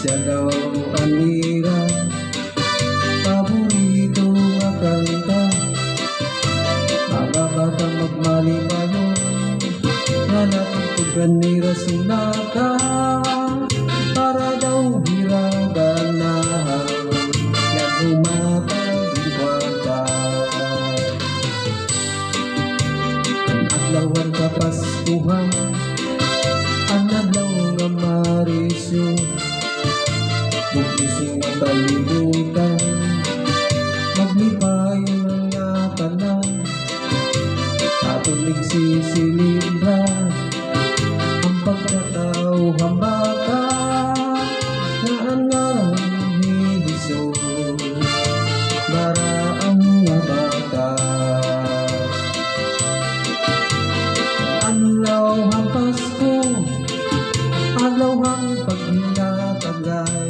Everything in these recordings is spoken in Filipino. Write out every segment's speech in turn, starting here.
Siya daw ang ira, paborito nga kanta. Mga batang magmalipayo, na natugtugan ni Rasinata, para daw hiragan na yan umatagwata. Ang adlaw ang kapaskuhan, ang adlaw nga Marisyo, bugising ang kalibutan, maglipayo ng nga tanan. Atong nagsisilibra ang pagkatao hambata, na ang ngalan ni Jesus, daraan nga bata. Adlaw ang Pasko, adlaw ang paghinatagay,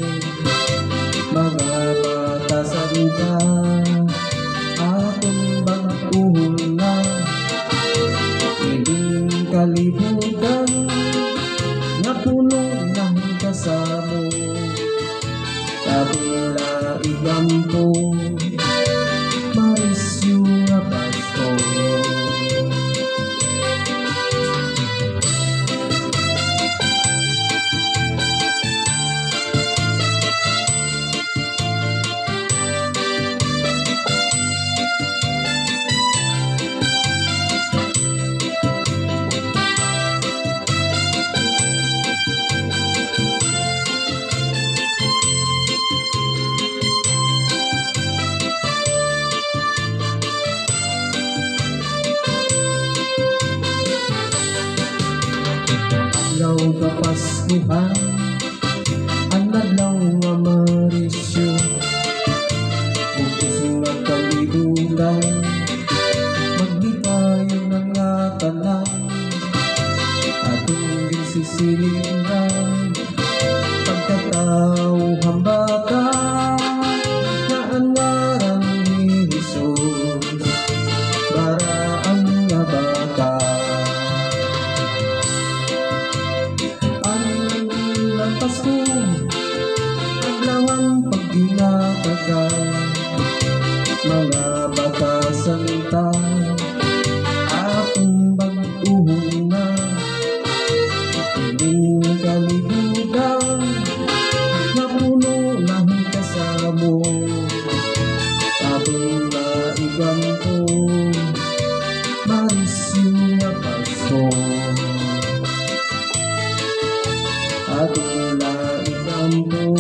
mga bata sa ita, atong bag-uhon na. Iling kalibutan, nga puno ng kasamo, kabila igampo, Marisyo nga Pasko. Adlaw kapaskuhan, ang adlaw nga Marisyo, bugising ang kalibutan, maglipayo ng nga tanan. Atong ginsisilingran, pagkatao hambata, na ang ngaran ni Jesus, daraan nga bata. Pasko, adlaw ang paghinatagay, mga bata santa, atong bag-uhon na. Iling kalibutan, na puno ng kasamo, atong naigampo, Marisyo nga Pasko. Atong naigampo,